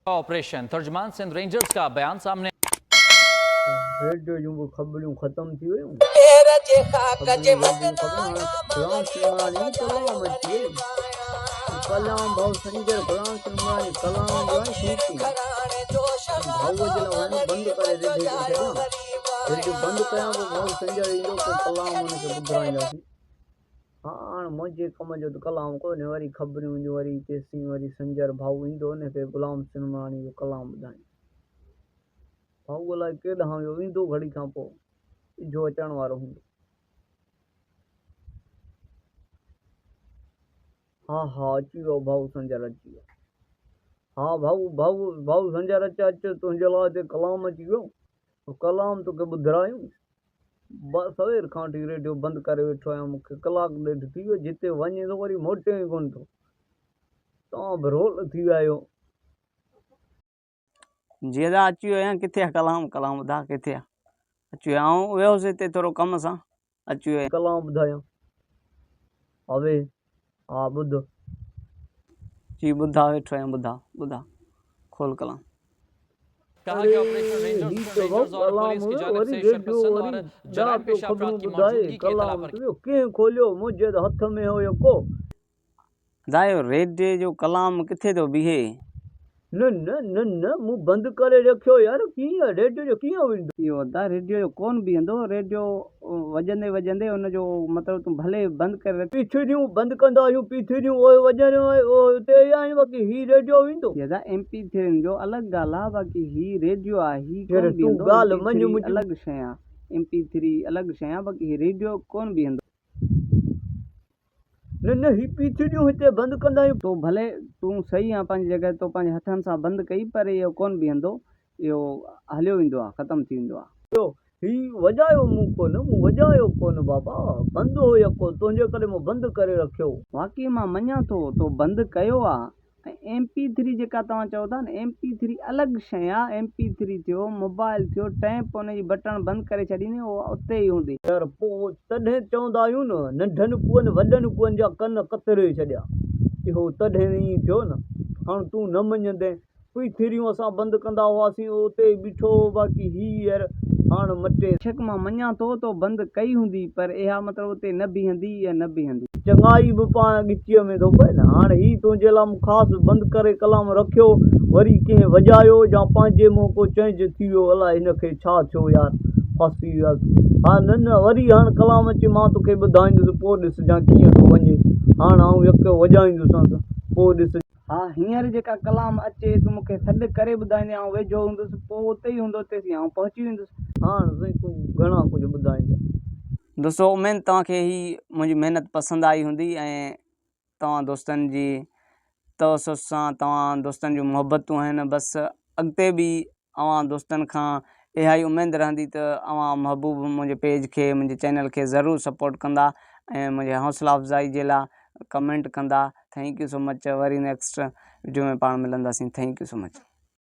Operation तर्जुमान Sindh rangers का बयान सामने। रेडियो जूं ख़बरूं ख़त्म थी वियूं। कलाम भाऊ संजय गुलाम सुनवानी कलाम जो है शूटिंग भाऊ जे लाइ बंद करे रेडियो छॾियां रेडियो बंद कयां पोइ भाऊ संजय ईंदो पोइ कलाम हुनखे ॿुधाईंदासीं। हाँ हाणे मुंहिंजे कम जो त कलाम कोन्हे वरी ख़बरूं जो वरी तेसीं वरी संजय भाऊ ईंदो हुनखे गुलाम सुनवानी जो कलाम ॿुधाईंदो। भाऊ अलाए केॾांहुं वियो ईंदो घड़ी खां पोइ जो अचण वारो हूंदो। हाँ हाँ अची वियो भाऊ संजय अची वियो। हाँ भाऊ संजय अच तुंहिंजे लाइ हिते कलाम अची वियो कलाम तोखे ॿुधायूं। बस सवेर खां वठी रेडियो बंदि करे वेठो आहियां मूंखे कलाकु ॾेढ थी वियो जिते वञे थो वरी मोटे ई कोन थो। तव्हां बि रोल थी विया आहियो। जीअं अची वियो आहियां किथे आहे कलाम ॿुधा किथे आहे अची वियो आऊं वियोसीं हिते थोरो कम सां अची वियो कलाम ॿुधायां अवे हा ॿुध जी ॿुधा वेठो आहियां ॿुधा खोल कलाम। कहा कि ऑपरेशन रेंजर्स और पुलिस की जानिब से शरपसंद और जराइम पेशा अफराद की मौजूदगी की इत्तला पर कीअं खोलियो मुंहिंजे हथ में हुयो को दायो रेडियो जो कलाम किथे थो बीहे। न न न न मूं बंदि करे रखियो यार कीअं रेडियो जो कीअं वेंदो इहो अदा रेडियो जो कोन बीहंदो रेडियो वॼंदे हुनजो मतिलबु तूं भले बंदि करे रख पीछड़ियूं बंदि कंदा आहियूं पीछड़ियूं वॼनि उते आहिनि बाक़ी ही रेडियो वेंदो MP3 जो अलॻि ॻाल्हि आहे बाक़ी ही रेडियो आहे ही तूं ॻाल्हि मञ मुंहिंजी अलॻि शइ आहे MP3 अलॻि शइ आहे बाक़ी ही रेडियो कोन बीहंदो। न न ही पीछड़ियूं हिते बंदि कंदा आहियूं तो भले तूं सही आहे पंहिंजी जॻह तो पंहिंजे हथनि सां बंदि कई पर इहो कोन बीहंदो इहो हलियो वेंदो आहे ख़तमु थी वेंदो आहे। ही वॼायो मूं वॼायो कोन बाबा बंदि हुयो को तुंहिंजे करे मूं बंदि करे रखियो। वाक़ई मां मञां थो तो बंदि कयो आहे ऐं MP3 जेका तव्हां चओ था न MP3 अलॻि शइ आहे। MP3 थियो मोबाइल थियो टैप हुनजी बटण बंदि करे छॾींदी उहो उते ई हूंदी यार पोइ तॾहिं चवंदा आहियूं न नंढनि कुअनि वॾनि कुअनि जा कन कतरे छॾिया इहो तॾहिं ईअं थियो न। हाणे तूं न मञंदे पीछड़ियूं असां बंदि कंदा हुआसीं उते बीठो बाक़ी ही यार हाणे मटे बेशक मां मञां थो तो बंदि कई हूंदी पर इहा मतिलबु उते न बीहंदी या न बीहंदी चङाई बि पाण ॻिचीअ में थो पए न। हाणे ही तुंहिंजे लाइ मूं ख़ासि बंदि करे कलाम रखियो वरी कंहिं वॼायो या पंहिंजे मुंहुं को चेंज थी वियो अलाए हिनखे छा थियो यार फासी वियासीं। हा न न वरी हाणे कलाम अचे मां तोखे ॿुधाईंदुसि पोइ ॾिसजां कीअं थो वञे। हाणे आउं यको वॼाईंदुसि पोइ ॾिस। हा हींअर जेका कलाम अचे तूं मूंखे सॾु करे ॿुधाईंदे आउं वेझो हूंदुसि पोइ उते ई हूंदो तेसीं आउं पहुची वेंदुसि। हाणे साईं तूं घणा कुझु ॿुधाईंदे। दोस्तो उमेद तव्हांखे ही मुंहिंजी महिनत पसंदि आई हूंदी ऐं तव्हां दोस्तनि जी तवसुस सां तव्हां दोस्तनि जूं मुहबतूं आहिनि बसि अॻिते बि अवां दोस्तनि खां इहा ई उमेदु रहंदी त अवां महबूब मुंहिंजे पेज खे मुंहिंजे चैनल खे ज़रूरु सपोर्ट कंदा ऐं मुंहिंजे हौसला अफ़ज़ाई जे लाइ कमेंट कंदा। Thank you so much. वरी नेक्स्ट वीडियो में पाण मिलंदासीं। Thank you so much.